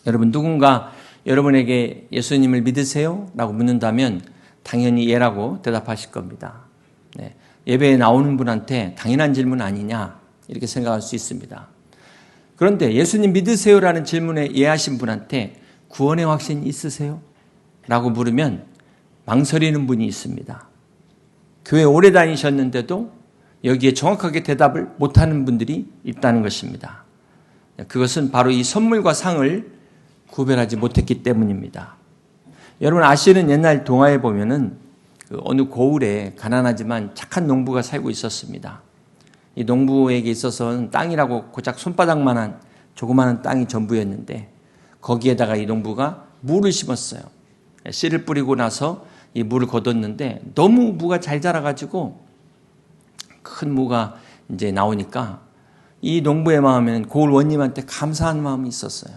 여러분, 누군가 여러분에게 예수님을 믿으세요? 라고 묻는다면 당연히 예라고 대답하실 겁니다. 네. 예배에 나오는 분한테 당연한 질문 아니냐 이렇게 생각할 수 있습니다. 그런데 예수님 믿으세요라는 질문에 예하신 분한테 구원의 확신 있으세요? 라고 물으면 망설이는 분이 있습니다. 교회 오래 다니셨는데도 여기에 정확하게 대답을 못하는 분들이 있다는 것입니다. 그것은 바로 이 선물과 상을 구별하지 못했기 때문입니다. 여러분 아시는 옛날 동화에 보면은 어느 고을에 가난하지만 착한 농부가 살고 있었습니다. 이 농부에게 있어서는 땅이라고 고작 손바닥만한 조그마한 땅이 전부였는데 거기에다가 이 농부가 무를 심었어요. 씨를 뿌리고 나서 이 무를 거뒀는데 너무 무가 잘 자라가지고 큰 무가 이제 나오니까 이 농부의 마음에는 고을 원님한테 감사한 마음이 있었어요.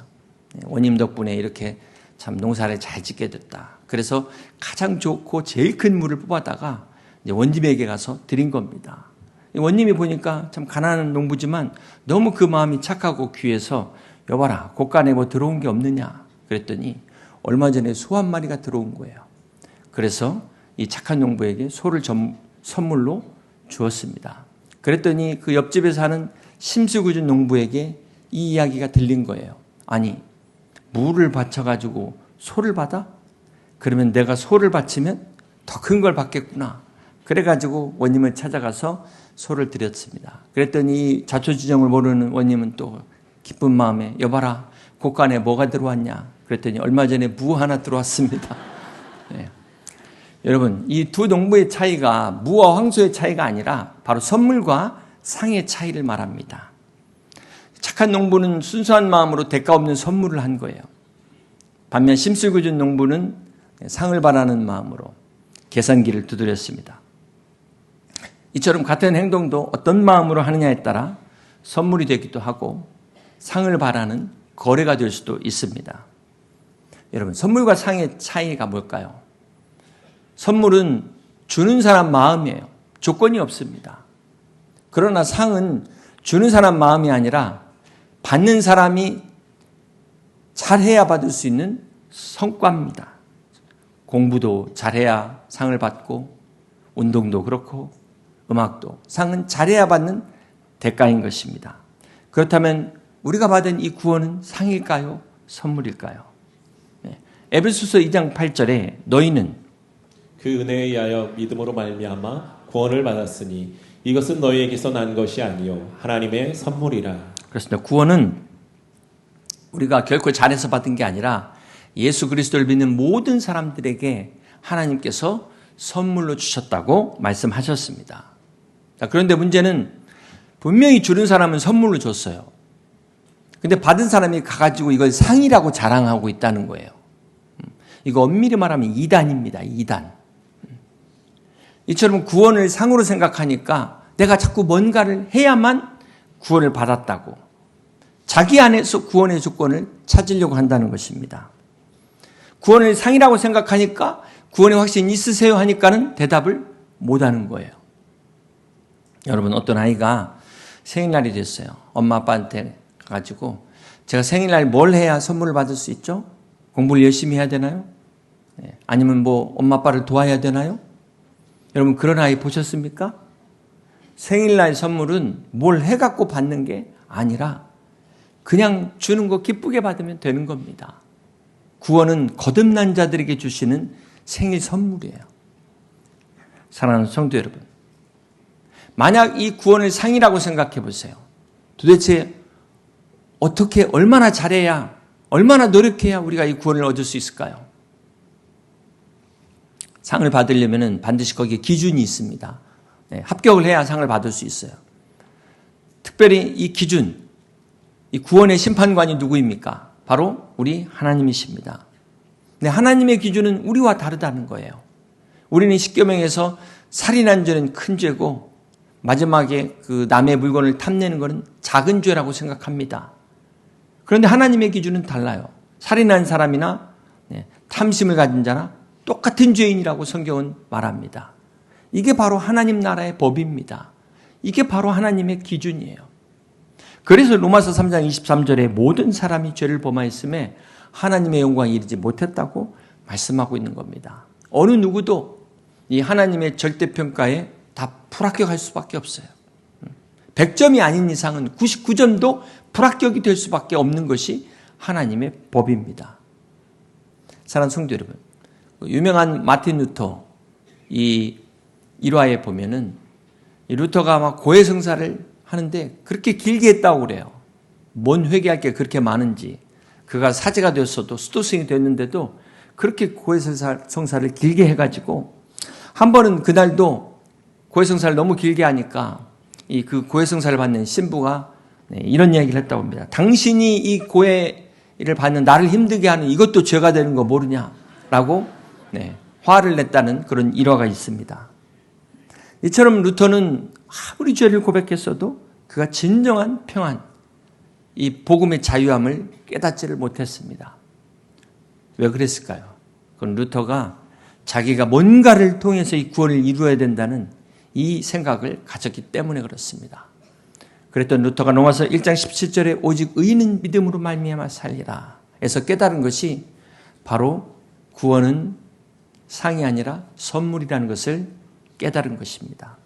원님 덕분에 이렇게 참 농사를 잘 짓게 됐다. 그래서 가장 좋고 제일 큰 무를 뽑아다가 이제 원님에게 가서 드린 겁니다. 원님이 보니까 참 가난한 농부지만 너무 그 마음이 착하고 귀해서 여봐라 곳간에 뭐 들어온 게 없느냐 그랬더니 얼마 전에 소 한 마리가 들어온 거예요. 그래서 이 착한 농부에게 소를 선물로 주었습니다. 그랬더니 그 옆집에 사는 심수궂은 농부에게 이 이야기가 들린 거예요. 아니 무를 바쳐가지고 소를 받아? 그러면 내가 소를 바치면 더 큰 걸 받겠구나. 그래가지고 원님을 찾아가서 소를 드렸습니다. 그랬더니 자초지종을 모르는 원님은 또 기쁜 마음에 여봐라 곳간에 뭐가 들어왔냐 그랬더니 얼마 전에 무 하나 들어왔습니다. 네. 여러분 이 두 농부의 차이가 무와 황소의 차이가 아니라 바로 선물과 상의 차이를 말합니다. 착한 농부는 순수한 마음으로 대가 없는 선물을 한 거예요. 반면 심술궂은 농부는 상을 바라는 마음으로 계산기를 두드렸습니다. 이처럼 같은 행동도 어떤 마음으로 하느냐에 따라 선물이 되기도 하고 상을 바라는 거래가 될 수도 있습니다. 여러분 선물과 상의 차이가 뭘까요? 선물은 주는 사람 마음이에요. 조건이 없습니다. 그러나 상은 주는 사람 마음이 아니라 받는 사람이 잘해야 받을 수 있는 성과입니다. 공부도 잘해야 상을 받고 운동도 그렇고 음악도 상은 잘해야 받는 대가인 것입니다. 그렇다면 우리가 받은 이 구원은 상일까요? 선물일까요? 에베소서 2장 8절에 너희는 그 은혜에 의하여 믿음으로 말미암아 구원을 받았으니 이것은 너희에게서 난 것이 아니요 하나님의 선물이라. 그렇습니다. 구원은 우리가 결코 잘해서 받은 게 아니라 예수 그리스도를 믿는 모든 사람들에게 하나님께서 선물로 주셨다고 말씀하셨습니다. 그런데 문제는 분명히 주는 사람은 선물로 줬어요. 근데 받은 사람이 가가지고 이걸 상이라고 자랑하고 있다는 거예요. 이거 엄밀히 말하면 이단입니다. 이단. 이처럼 구원을 상으로 생각하니까 내가 자꾸 뭔가를 해야만 구원을 받았다고 자기 안에서 구원의 조건을 찾으려고 한다는 것입니다. 구원을 상이라고 생각하니까 구원의 확신 있으세요 하니까는 대답을 못하는 거예요. 여러분 어떤 아이가 생일날이 됐어요. 엄마 아빠한테 가가지고 제가 생일날 뭘 해야 선물을 받을 수 있죠? 공부를 열심히 해야 되나요? 아니면 뭐 엄마 아빠를 도와야 되나요? 여러분 그런 아이 보셨습니까? 생일날 선물은 뭘 해갖고 받는 게 아니라 그냥 주는 거 기쁘게 받으면 되는 겁니다. 구원은 거듭난 자들에게 주시는 생일 선물이에요. 사랑하는 성도 여러분, 만약 이 구원을 상이라고 생각해 보세요. 도대체 어떻게 얼마나 잘해야 얼마나 노력해야 우리가 이 구원을 얻을 수 있을까요? 상을 받으려면 반드시 거기에 기준이 있습니다. 합격을 해야 상을 받을 수 있어요. 특별히 이 기준, 이 구원의 심판관이 누구입니까? 바로 우리 하나님이십니다. 근데 하나님의 기준은 우리와 다르다는 거예요. 우리는 십계명에서 살인한 죄는 큰 죄고 마지막에 그 남의 물건을 탐내는 것은 작은 죄라고 생각합니다. 그런데 하나님의 기준은 달라요. 살인한 사람이나 탐심을 가진 자나 똑같은 죄인이라고 성경은 말합니다. 이게 바로 하나님 나라의 법입니다. 이게 바로 하나님의 기준이에요. 그래서 로마서 3장 23절에 모든 사람이 죄를 범하였음에 하나님의 영광에 이르지 못했다고 말씀하고 있는 겁니다. 어느 누구도 이 하나님의 절대평가에 다 불합격할 수밖에 없어요. 100점이 아닌 이상은 99점도 불합격이 될 수밖에 없는 것이 하나님의 법입니다. 사랑하는 성도 여러분, 유명한 마틴 루터 이 일화에 보면은 이 루터가 막 고해성사를 하는데 그렇게 길게 했다고 그래요. 뭔 회개할 게 그렇게 많은지. 그가 사제가 되었어도 수도승이 됐는데도 그렇게 고해성사를 길게 해가지고 한 번은 그날도 고해성사를 너무 길게 하니까 이 그 고해성사를 받는 신부가 이런 이야기를 했다고 합니다. 당신이 이 고해를 받는 나를 힘들게 하는 이것도 죄가 되는 거 모르냐라고 화를 냈다는 그런 일화가 있습니다. 이처럼 루터는 아무리 죄를 고백했어도 그가 진정한 평안, 이 복음의 자유함을 깨닫지를 못했습니다. 왜 그랬을까요? 그건 루터가 자기가 뭔가를 통해서 이 구원을 이루어야 된다는 이 생각을 가졌기 때문에 그렇습니다. 그랬던 루터가 로마서 1장 17절에 오직 의인은 믿음으로 말미암아 살리라 에서 깨달은 것이 바로 구원은 상이 아니라 선물이라는 것을 깨달은 것입니다.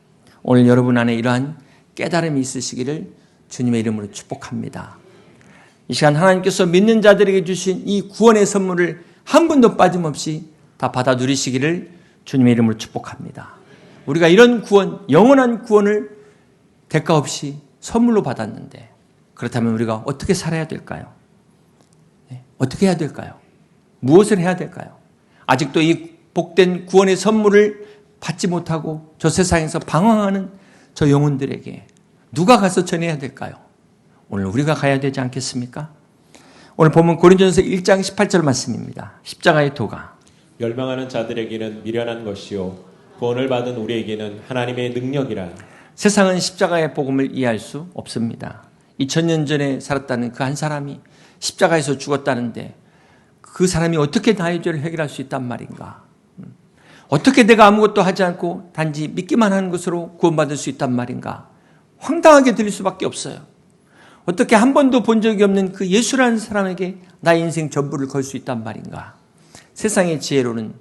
오늘 여러분 안에 이러한 깨달음이 있으시기를 주님의 이름으로 축복합니다. 이 시간 하나님께서 믿는 자들에게 주신 이 구원의 선물을 한 분도 빠짐없이 다 받아 누리시기를 주님의 이름으로 축복합니다. 우리가 이런 구원, 영원한 구원을 대가 없이 선물로 받았는데 그렇다면 우리가 어떻게 살아야 될까요? 어떻게 해야 될까요? 무엇을 해야 될까요? 아직도 이 복된 구원의 선물을 받지 못하고 저 세상에서 방황하는 저 영혼들에게 누가 가서 전해야 될까요? 오늘 우리가 가야 되지 않겠습니까? 오늘 보면 고린도전서 1장 18절 말씀입니다. 십자가의 도가 멸망하는 자들에게는 미련한 것이요 구원을 받은 우리에게는 하나님의 능력이라. 세상은 십자가의 복음을 이해할 수 없습니다. 2000년 전에 살았다는 그 한 사람이 십자가에서 죽었다는데 그 사람이 어떻게 나의 죄를 해결할 수 있단 말인가? 어떻게 내가 아무것도 하지 않고 단지 믿기만 하는 것으로 구원받을 수 있단 말인가? 황당하게 들릴 수밖에 없어요. 어떻게 한 번도 본 적이 없는 그 예수라는 사람에게 나의 인생 전부를 걸 수 있단 말인가? 세상의 지혜로는,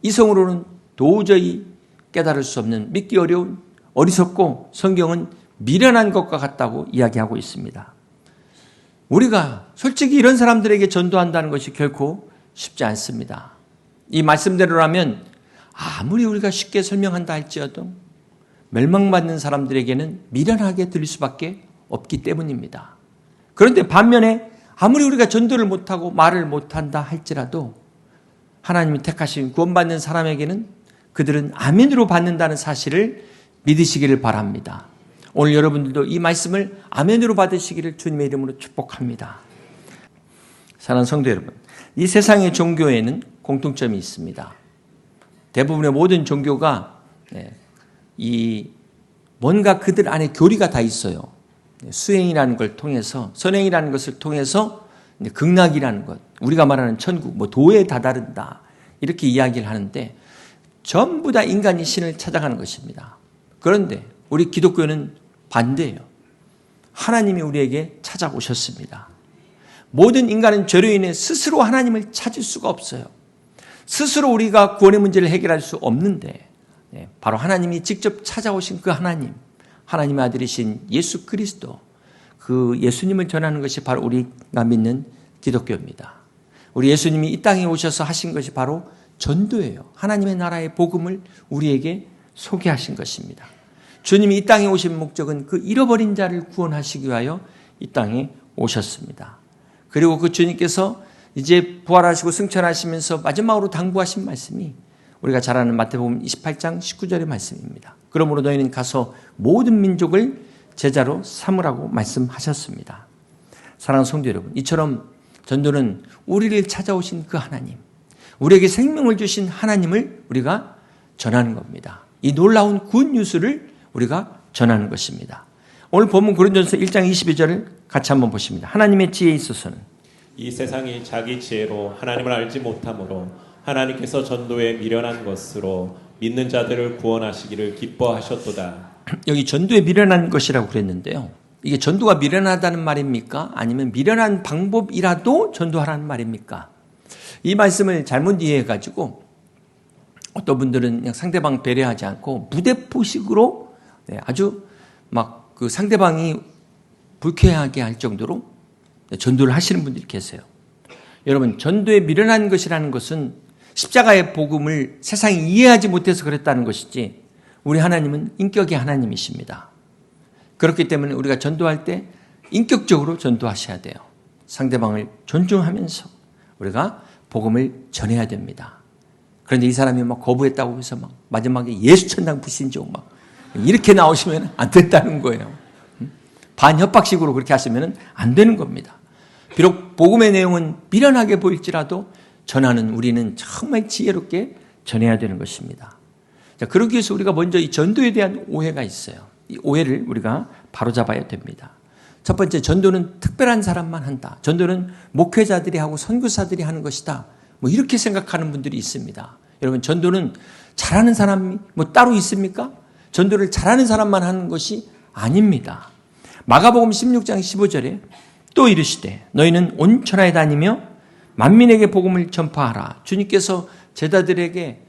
이성으로는 도저히 깨달을 수 없는, 믿기 어려운, 어리석고 성경은 미련한 것과 같다고 이야기하고 있습니다. 우리가 솔직히 이런 사람들에게 전도한다는 것이 결코 쉽지 않습니다. 이 말씀대로라면 아무리 우리가 쉽게 설명한다 할지어도 멸망받는 사람들에게는 미련하게 들릴 수밖에 없기 때문입니다. 그런데 반면에 아무리 우리가 전도를 못하고 말을 못한다 할지라도 하나님이 택하신 구원받는 사람에게는 그들은 아멘으로 받는다는 사실을 믿으시기를 바랍니다. 오늘 여러분들도 이 말씀을 아멘으로 받으시기를 주님의 이름으로 축복합니다. 사랑하는 성도 여러분, 이 세상의 종교에는 공통점이 있습니다. 대부분의 모든 종교가 이 뭔가 그들 안에 교리가 다 있어요. 수행이라는 걸 통해서, 선행이라는 것을 통해서 극락이라는 것, 우리가 말하는 천국, 뭐 도에 다다른다 이렇게 이야기를 하는데 전부 다 인간이 신을 찾아가는 것입니다. 그런데 우리 기독교는 반대예요. 하나님이 우리에게 찾아오셨습니다. 모든 인간은 죄로 인해 스스로 하나님을 찾을 수가 없어요. 스스로 우리가 구원의 문제를 해결할 수 없는데 바로 하나님이 직접 찾아오신 그 하나님, 하나님의 아들이신 예수 그리스도, 그 예수님을 전하는 것이 바로 우리가 믿는 기독교입니다. 우리 예수님이 이 땅에 오셔서 하신 것이 바로 전도예요. 하나님의 나라의 복음을 우리에게 소개하신 것입니다. 주님이 이 땅에 오신 목적은 그 잃어버린 자를 구원하시기 위하여 이 땅에 오셨습니다. 그리고 그 주님께서 이제 부활하시고 승천하시면서 마지막으로 당부하신 말씀이 우리가 잘 아는 마태복음 28장 19절의 말씀입니다. 그러므로 너희는 가서 모든 민족을 제자로 삼으라고 말씀하셨습니다. 사랑하는 성도 여러분, 이처럼 전도는 우리를 찾아오신 그 하나님, 우리에게 생명을 주신 하나님을 우리가 전하는 겁니다. 이 놀라운 굿 뉴스를 우리가 전하는 것입니다. 오늘 본문 고린도전서 1장 22절을 같이 한번 보십니다. 하나님의 지혜에 있어서는 이 세상이 자기 지혜로 하나님을 알지 못하므로 하나님께서 전도에 미련한 것으로 믿는 자들을 구원하시기를 기뻐하셨도다. 여기 전도에 미련한 것이라고 그랬는데요. 이게 전도가 미련하다는 말입니까? 아니면 미련한 방법이라도 전도하라는 말입니까? 이 말씀을 잘못 이해해가지고 어떤 분들은 그냥 상대방 배려하지 않고 무대포식으로 아주 막 그 상대방이 불쾌하게 할 정도로 전도를 하시는 분들이 계세요. 여러분, 전도에 미련한 것이라는 것은 십자가의 복음을 세상이 이해하지 못해서 그랬다는 것이지, 우리 하나님은 인격의 하나님이십니다. 그렇기 때문에 우리가 전도할 때 인격적으로 전도하셔야 돼요. 상대방을 존중하면서 우리가 복음을 전해야 됩니다. 그런데 이 사람이 막 거부했다고 해서 막 마지막에 예수천당 불신종 막 이렇게 나오시면 안 된다는 거예요. 반협박식으로 그렇게 하시면 안 되는 겁니다. 비록 복음의 내용은 미련하게 보일지라도 전하는 우리는 정말 지혜롭게 전해야 되는 것입니다. 자, 그러기 위해서 우리가 먼저 이 전도에 대한 오해가 있어요. 이 오해를 우리가 바로잡아야 됩니다. 첫 번째, 전도는 특별한 사람만 한다. 전도는 목회자들이 하고 선교사들이 하는 것이다. 뭐 이렇게 생각하는 분들이 있습니다. 여러분, 전도는 잘하는 사람이 뭐 따로 있습니까? 전도를 잘하는 사람만 하는 것이 아닙니다. 마가복음 16장 15절에 또 이르시되 너희는 온 천하에 다니며 만민에게 복음을 전파하라. 주님께서 제자들에게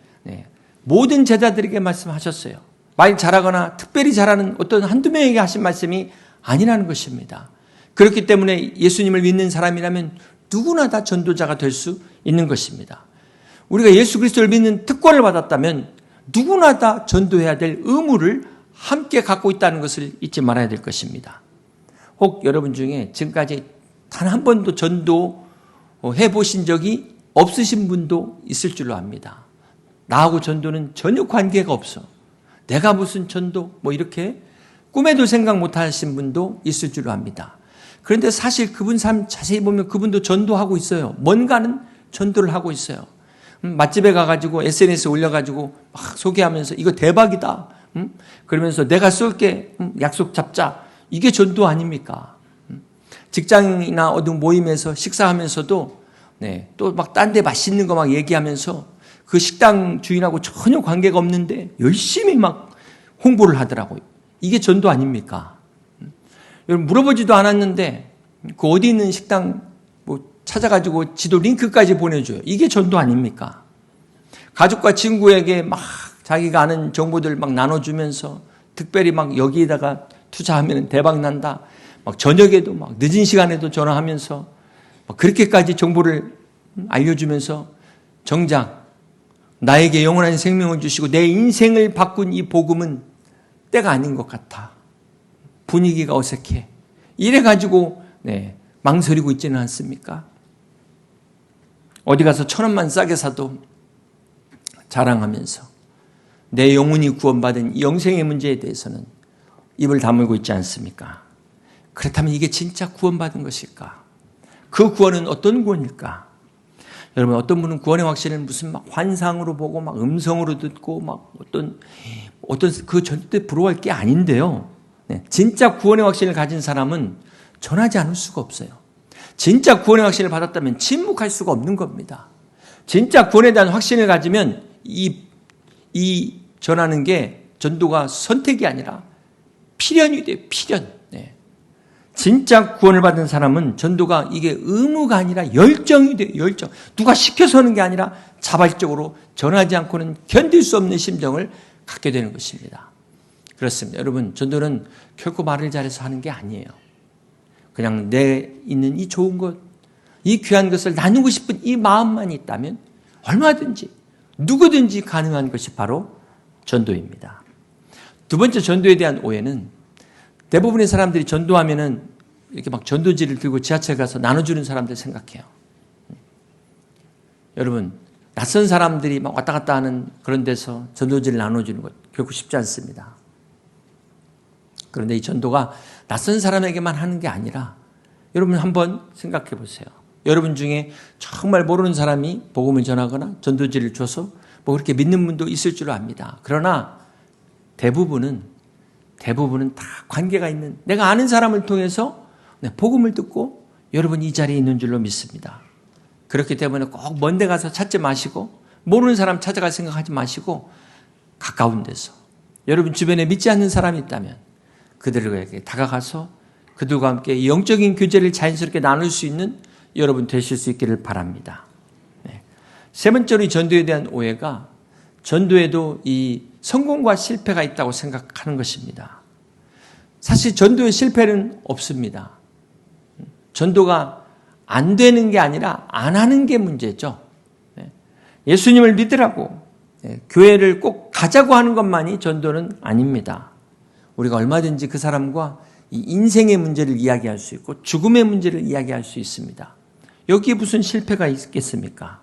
모든 제자들에게 말씀하셨어요. 말 잘하거나 특별히 잘하는 어떤 한두 명에게 하신 말씀이 아니라는 것입니다. 그렇기 때문에 예수님을 믿는 사람이라면 누구나 다 전도자가 될 수 있는 것입니다. 우리가 예수 그리스도를 믿는 특권을 받았다면 누구나 다 전도해야 될 의무를 함께 갖고 있다는 것을 잊지 말아야 될 것입니다. 혹 여러분 중에 지금까지 단 한 번도 전도해 보신 적이 없으신 분도 있을 줄로 압니다. 나하고 전도는 전혀 관계가 없어. 내가 무슨 전도 뭐 이렇게 꿈에도 생각 못 하신 분도 있을 줄로 압니다. 그런데 사실 그분 삶 자세히 보면 그분도 전도하고 있어요. 뭔가는 전도를 하고 있어요. 맛집에 가가지고 SNS에 올려가지고 막 소개하면서 이거 대박이다. 그러면서 내가 쏠게. 약속 잡자. 이게 전도 아닙니까? 직장이나 어떤 모임에서 식사하면서도 또 막 딴 데 맛있는 거 막 얘기하면서 그 식당 주인하고 전혀 관계가 없는데 열심히 막 홍보를 하더라고요. 이게 전도 아닙니까? 여러분, 물어보지도 않았는데 그 어디 있는 식당 뭐 찾아가지고 지도 링크까지 보내줘요. 이게 전도 아닙니까? 가족과 친구에게 막 자기가 아는 정보들 막 나눠주면서 특별히 막 여기에다가 투자하면 대박 난다. 막 저녁에도 막 늦은 시간에도 전화하면서 막 그렇게까지 정보를 알려주면서 정작 나에게 영원한 생명을 주시고 내 인생을 바꾼 이 복음은 때가 아닌 것 같아. 분위기가 어색해. 이래가지고 망설이고 있지는 않습니까? 어디 가서 1,000원만 싸게 사도 자랑하면서 내 영혼이 구원받은 이 영생의 문제에 대해서는 입을 다물고 있지 않습니까? 그렇다면 이게 진짜 구원받은 것일까? 그 구원은 어떤 구원일까? 여러분, 어떤 분은 구원의 확신을 무슨 막 환상으로 보고 막 음성으로 듣고 막 어떤 그 절대 부러워할 게 아닌데요. 진짜 구원의 확신을 가진 사람은 전하지 않을 수가 없어요. 진짜 구원의 확신을 받았다면 침묵할 수가 없는 겁니다. 진짜 구원에 대한 확신을 가지면 이 전하는 게 전도가 선택이 아니라 필연이 돼요. 필연. 진짜 구원을 받은 사람은 전도가 이게 의무가 아니라 열정이 돼요. 열정. 누가 시켜서 하는 게 아니라 자발적으로 전하지 않고는 견딜 수 없는 심정을 갖게 되는 것입니다. 그렇습니다. 여러분, 전도는 결코 말을 잘해서 하는 게 아니에요. 그냥 내 있는 이 좋은 것, 이 귀한 것을 나누고 싶은 이 마음만 있다면 얼마든지 누구든지 가능한 것이 바로 전도입니다. 두 번째, 전도에 대한 오해는 대부분의 사람들이 전도하면은 이렇게 막 전도지를 들고 지하철 가서 나눠주는 사람들 생각해요. 여러분, 낯선 사람들이 막 왔다 갔다 하는 그런 데서 전도지를 나눠주는 것 결코 쉽지 않습니다. 그런데 이 전도가 낯선 사람에게만 하는 게 아니라 여러분 한번 생각해 보세요. 여러분 중에 정말 모르는 사람이 복음을 전하거나 전도지를 줘서 뭐 그렇게 믿는 분도 있을 줄 압니다. 그러나 대부분은 다 관계가 있는 내가 아는 사람을 통해서 복음을 듣고 여러분 이 자리에 있는 줄로 믿습니다. 그렇기 때문에 꼭 먼 데 가서 찾지 마시고 모르는 사람 찾아갈 생각하지 마시고 가까운 데서 여러분 주변에 믿지 않는 사람이 있다면 그들에게 다가가서 그들과 함께 영적인 교제를 자연스럽게 나눌 수 있는 여러분 되실 수 있기를 바랍니다. 세 번째로 이 전도에 대한 오해가 전도에도 이 성공과 실패가 있다고 생각하는 것입니다. 사실 전도의 실패는 없습니다. 전도가 안 되는 게 아니라 안 하는 게 문제죠. 예수님을 믿으라고 교회를 꼭 가자고 하는 것만이 전도는 아닙니다. 우리가 얼마든지 그 사람과 이 인생의 문제를 이야기할 수 있고 죽음의 문제를 이야기할 수 있습니다. 여기에 무슨 실패가 있겠습니까?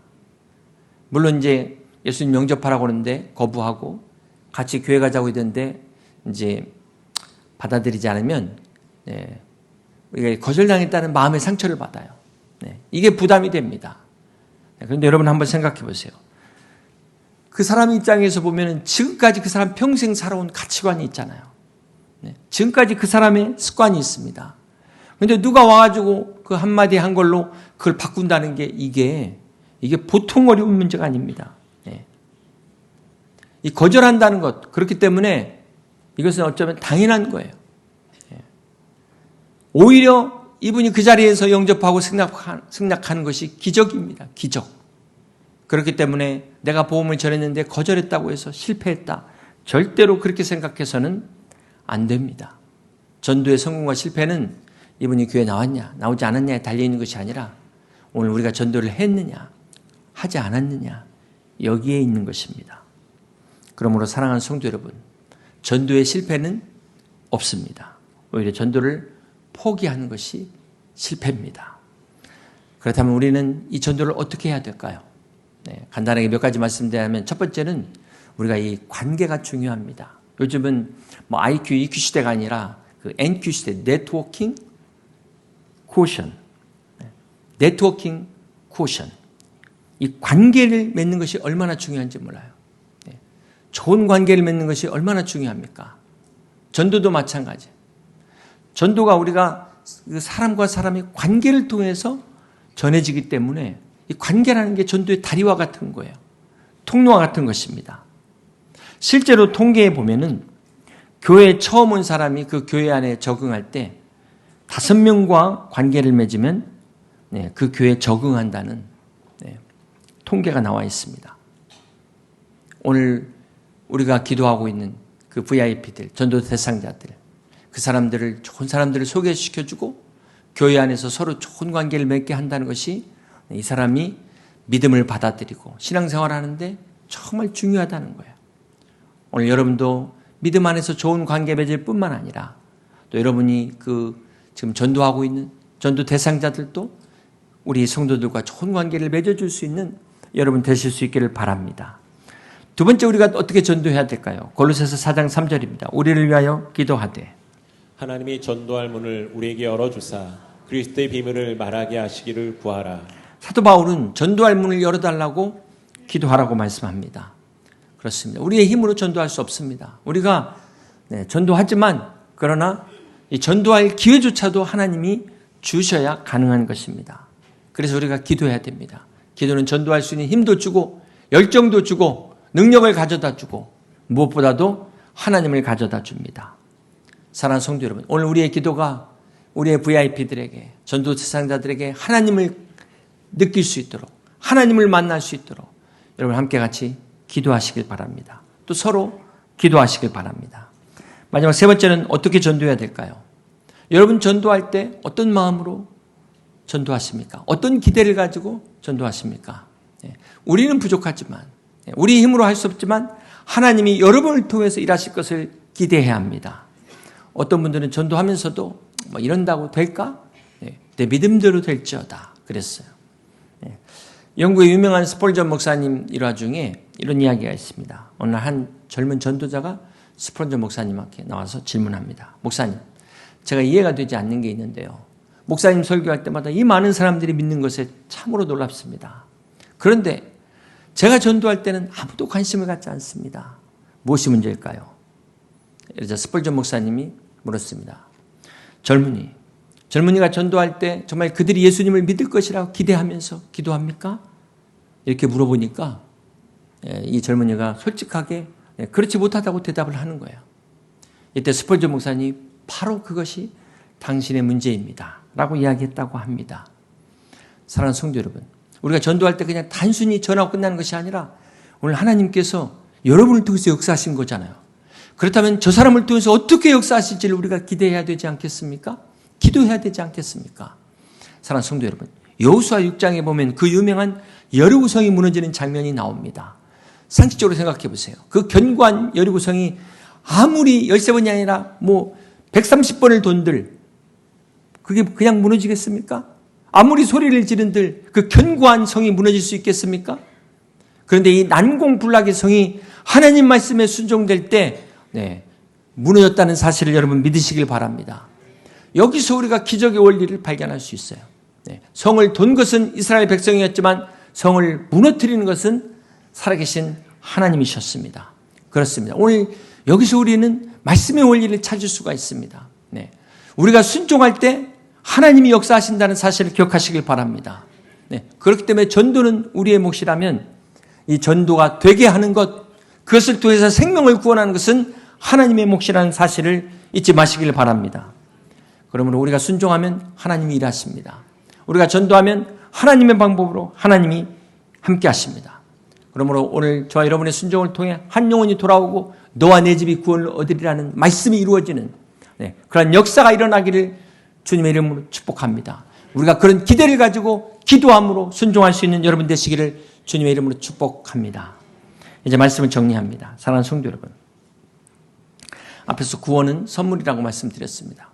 물론 이제 예수님 영접하라고 하는데 거부하고 같이 교회 가자고 했는데 이제 받아들이지 않으면 우리가 거절당했다는 마음의 상처를 받아요. 이게 부담이 됩니다. 그런데 여러분 한번 생각해 보세요. 그 사람 입장에서 보면 지금까지 그 사람 평생 살아온 가치관이 있잖아요. 지금까지 그 사람의 습관이 있습니다. 그런데 누가 와가지고 그 한마디 한 걸로 그걸 바꾼다는 게 이게 보통 어려운 문제가 아닙니다. 이 거절한다는 것, 그렇기 때문에 이것은 어쩌면 당연한 거예요. 오히려 이분이 그 자리에서 영접하고 승낙하는 것이 기적입니다. 기적. 그렇기 때문에 내가 복음을 전했는데 거절했다고 해서 실패했다. 절대로 그렇게 생각해서는 안 됩니다. 전도의 성공과 실패는 이분이 교회에 나왔냐, 나오지 않았냐에 달려있는 것이 아니라 오늘 우리가 전도를 했느냐, 하지 않았느냐, 여기에 있는 것입니다. 그러므로 사랑하는 성도 여러분, 전도의 실패는 없습니다. 오히려 전도를 포기하는 것이 실패입니다. 그렇다면 우리는 이 전도를 어떻게 해야 될까요? 간단하게 몇 가지 말씀드리면 첫 번째는 우리가 이 관계가 중요합니다. 요즘은 뭐 IQ, EQ 시대가 아니라 그 NQ 시대, 네트워킹 코션. 네트워킹 코션. 이 관계를 맺는 것이 얼마나 중요한지 몰라요. 좋은 관계를 맺는 것이 얼마나 중요합니까? 전도도 마찬가지. 전도가 우리가 사람과 사람의 관계를 통해서 전해지기 때문에 이 관계라는 게 전도의 다리와 같은 거예요. 통로와 같은 것입니다. 실제로 통계에 보면은 교회에 처음 온 사람이 그 교회 안에 적응할 때 5명과 관계를 맺으면 그 교회에 적응한다는 통계가 나와 있습니다. 오늘 우리가 기도하고 있는 그 VIP들, 전도 대상자들, 그 사람들을, 좋은 사람들을 소개시켜주고 교회 안에서 서로 좋은 관계를 맺게 한다는 것이 이 사람이 믿음을 받아들이고 신앙생활을 하는데 정말 중요하다는 거예요. 오늘 여러분도 믿음 안에서 좋은 관계 맺을 뿐만 아니라 또 여러분이 지금 전도하고 있는 전도 대상자들도 우리 성도들과 좋은 관계를 맺어줄 수 있는 여러분 되실 수 있기를 바랍니다. 두 번째 우리가 어떻게 전도해야 될까요? 골로새서 4장 3절입니다. 우리를 위하여 기도하되 하나님이 전도할 문을 우리에게 열어주사 그리스도의 비밀을 말하게 하시기를 구하라. 사도 바울은 전도할 문을 열어달라고 기도하라고 말씀합니다. 그렇습니다. 우리의 힘으로 전도할 수 없습니다. 우리가 전도하지만 그러나 이 전도할 기회조차도 하나님이 주셔야 가능한 것입니다. 그래서 우리가 기도해야 됩니다. 기도는 전도할 수 있는 힘도 주고 열정도 주고 능력을 가져다 주고 무엇보다도 하나님을 가져다 줍니다. 사랑하는 성도 여러분, 오늘 우리의 기도가 우리의 VIP들에게 전도 대상자들에게 하나님을 느낄 수 있도록 하나님을 만날 수 있도록 여러분 함께 같이 기도하시길 바랍니다. 또 서로 기도하시길 바랍니다. 마지막 세 번째는 어떻게 전도해야 될까요? 여러분 전도할 때 어떤 마음으로 전도하십니까? 어떤 기대를 가지고 전도하십니까? 우리는 부족하지만 우리 힘으로 할 수 없지만 하나님이 여러분을 통해서 일하실 것을 기대해야 합니다. 어떤 분들은 전도하면서도 뭐 이런다고 될까? 내 믿음대로 될지어다 그랬어요. 영국의 유명한 스폴전 목사님 일화 중에 이런 이야기가 있습니다. 어느 날 한 젊은 전도자가 스폴전 목사님께 나와서 질문합니다. 목사님, 제가 이해가 되지 않는 게 있는데요. 목사님 설교할 때마다 이 많은 사람들이 믿는 것에 참으로 놀랍습니다. 그런데 제가 전도할 때는 아무도 관심을 갖지 않습니다. 무엇이 문제일까요? 그래서 스폴전 목사님이 물었습니다. 젊은이가 전도할 때 정말 그들이 예수님을 믿을 것이라고 기대하면서 기도합니까? 이렇게 물어보니까 이 젊은이가 솔직하게 그렇지 못하다고 대답을 하는 거예요. 이때 스폴전 목사님이 바로 그것이 당신의 문제입니다. 라고 이야기했다고 합니다. 사랑하는 성도 여러분, 우리가 전도할 때 그냥 단순히 전하고 끝나는 것이 아니라 오늘 하나님께서 여러분을 통해서 역사하신 거잖아요. 그렇다면 저 사람을 통해서 어떻게 역사하실지를 우리가 기대해야 되지 않겠습니까? 기도해야 되지 않겠습니까? 사랑하는 성도 여러분, 여호수아 6장에 보면 그 유명한 여리고성이 무너지는 장면이 나옵니다. 상식적으로 생각해 보세요. 그 견고한 여리고성이 아무리 13번이 아니라 130번을 돈들 그게 그냥 무너지겠습니까? 아무리 소리를 지른들 그 견고한 성이 무너질 수 있겠습니까? 그런데 이 난공불락의 성이 하나님 말씀에 순종될 때 무너졌다는 사실을 여러분 믿으시길 바랍니다. 여기서 우리가 기적의 원리를 발견할 수 있어요. 성을 돈 것은 이스라엘 백성이었지만 성을 무너뜨리는 것은 살아계신 하나님이셨습니다. 그렇습니다. 오늘 여기서 우리는 말씀의 원리를 찾을 수가 있습니다. 우리가 순종할 때 하나님이 역사하신다는 사실을 기억하시길 바랍니다. 그렇기 때문에 전도는 우리의 몫이라면 이 전도가 되게 하는 것, 그것을 통해서 생명을 구원하는 것은 하나님의 몫이라는 사실을 잊지 마시길 바랍니다. 그러므로 우리가 순종하면 하나님이 일하십니다. 우리가 전도하면 하나님의 방법으로 하나님이 함께 하십니다. 그러므로 오늘 저와 여러분의 순종을 통해 한 영혼이 돌아오고 너와 내 집이 구원을 얻으리라는 말씀이 이루어지는 그런 역사가 일어나기를 주님의 이름으로 축복합니다. 우리가 그런 기대를 가지고 기도함으로 순종할 수 있는 여러분 되시기를 주님의 이름으로 축복합니다. 이제 말씀을 정리합니다. 사랑하는 성도 여러분, 앞에서 구원은 선물이라고 말씀드렸습니다.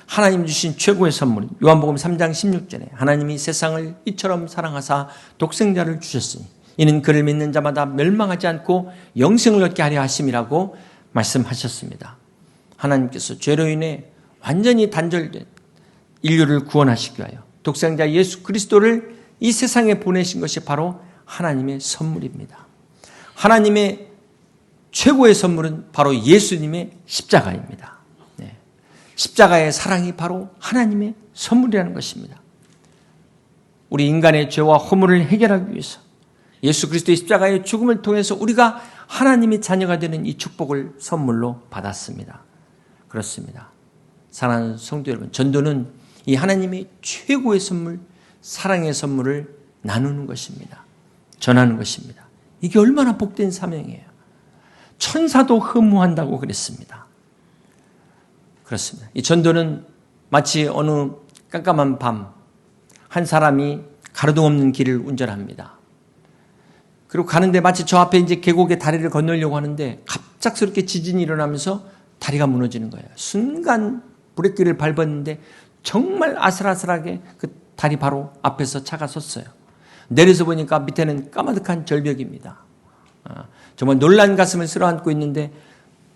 하나님 주신 최고의 선물, 요한복음 3장 16절에 하나님이 세상을 이처럼 사랑하사 독생자를 주셨으니 이는 그를 믿는 자마다 멸망하지 않고 영생을 얻게 하려 하심이라고 말씀하셨습니다. 하나님께서 죄로 인해 완전히 단절된 인류를 구원하시기 위하여 독생자 예수 그리스도를 이 세상에 보내신 것이 바로 하나님의 선물입니다. 하나님의 최고의 선물은 바로 예수님의 십자가입니다. 십자가의 사랑이 바로 하나님의 선물이라는 것입니다. 우리 인간의 죄와 허물을 해결하기 위해서 예수 그리스도의 십자가의 죽음을 통해서 우리가 하나님의 자녀가 되는 이 축복을 선물로 받았습니다. 그렇습니다. 사랑하는 성도 여러분, 전도는 이 하나님의 최고의 선물, 사랑의 선물을 나누는 것입니다. 전하는 것입니다. 이게 얼마나 복된 사명이에요. 천사도 흠모한다고 그랬습니다. 그렇습니다. 이 전도는 마치 어느 깜깜한 밤 한 사람이 가로등 없는 길을 운전합니다. 그리고 가는데 마치 저 앞에 이제 계곡에 다리를 건너려고 하는데 갑작스럽게 지진이 일어나면서 다리가 무너지는 거예요. 순간 브레이크를 밟았는데 정말 아슬아슬하게 그 다리 바로 앞에서 차가 섰어요. 내려서 보니까 밑에는 까마득한 절벽입니다. 정말 놀란 가슴을 쓸어안고 있는데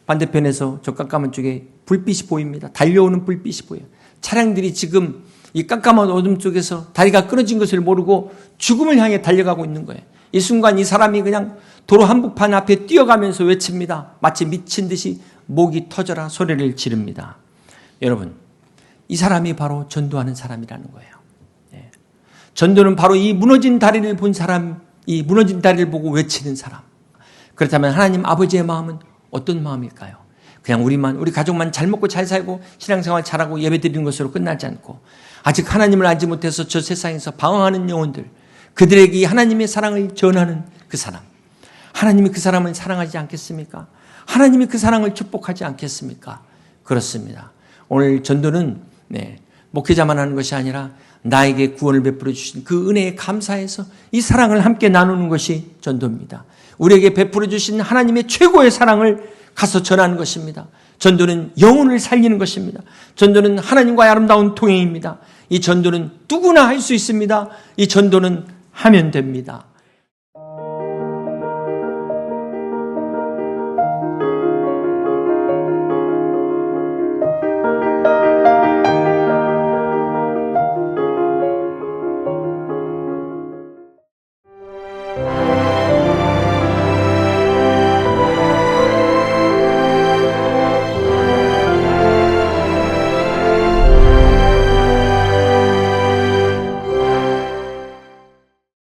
반대편에서 저 깜깜한 쪽에 불빛이 보입니다. 달려오는 불빛이 보여요. 차량들이 지금 이 깜깜한 어둠 속에서 다리가 끊어진 것을 모르고 죽음을 향해 달려가고 있는 거예요. 이 순간 이 사람이 그냥 도로 한복판 앞에 뛰어가면서 외칩니다. 마치 미친 듯이 목이 터져라 소리를 지릅니다. 여러분, 이 사람이 바로 전도하는 사람이라는 거예요. 전도는 바로 이 무너진 다리를 본 사람, 이 무너진 다리를 보고 외치는 사람. 그렇다면 하나님 아버지의 마음은 어떤 마음일까요? 그냥 우리 가족만 잘 먹고 잘 살고 신앙생활 잘하고 예배 드리는 것으로 끝나지 않고 아직 하나님을 알지 못해서 저 세상에서 방황하는 영혼들, 그들에게 하나님의 사랑을 전하는 그 사람. 하나님이 그 사람을 사랑하지 않겠습니까? 하나님이 그 사랑을 축복하지 않겠습니까? 그렇습니다. 오늘 전도는 목회자만 하는 것이 아니라 나에게 구원을 베풀어 주신 그 은혜에 감사해서 이 사랑을 함께 나누는 것이 전도입니다. 우리에게 베풀어 주신 하나님의 최고의 사랑을 가서 전하는 것입니다. 전도는 영혼을 살리는 것입니다. 전도는 하나님과의 아름다운 통행입니다. 이 전도는 누구나 할 수 있습니다. 이 전도는 하면 됩니다.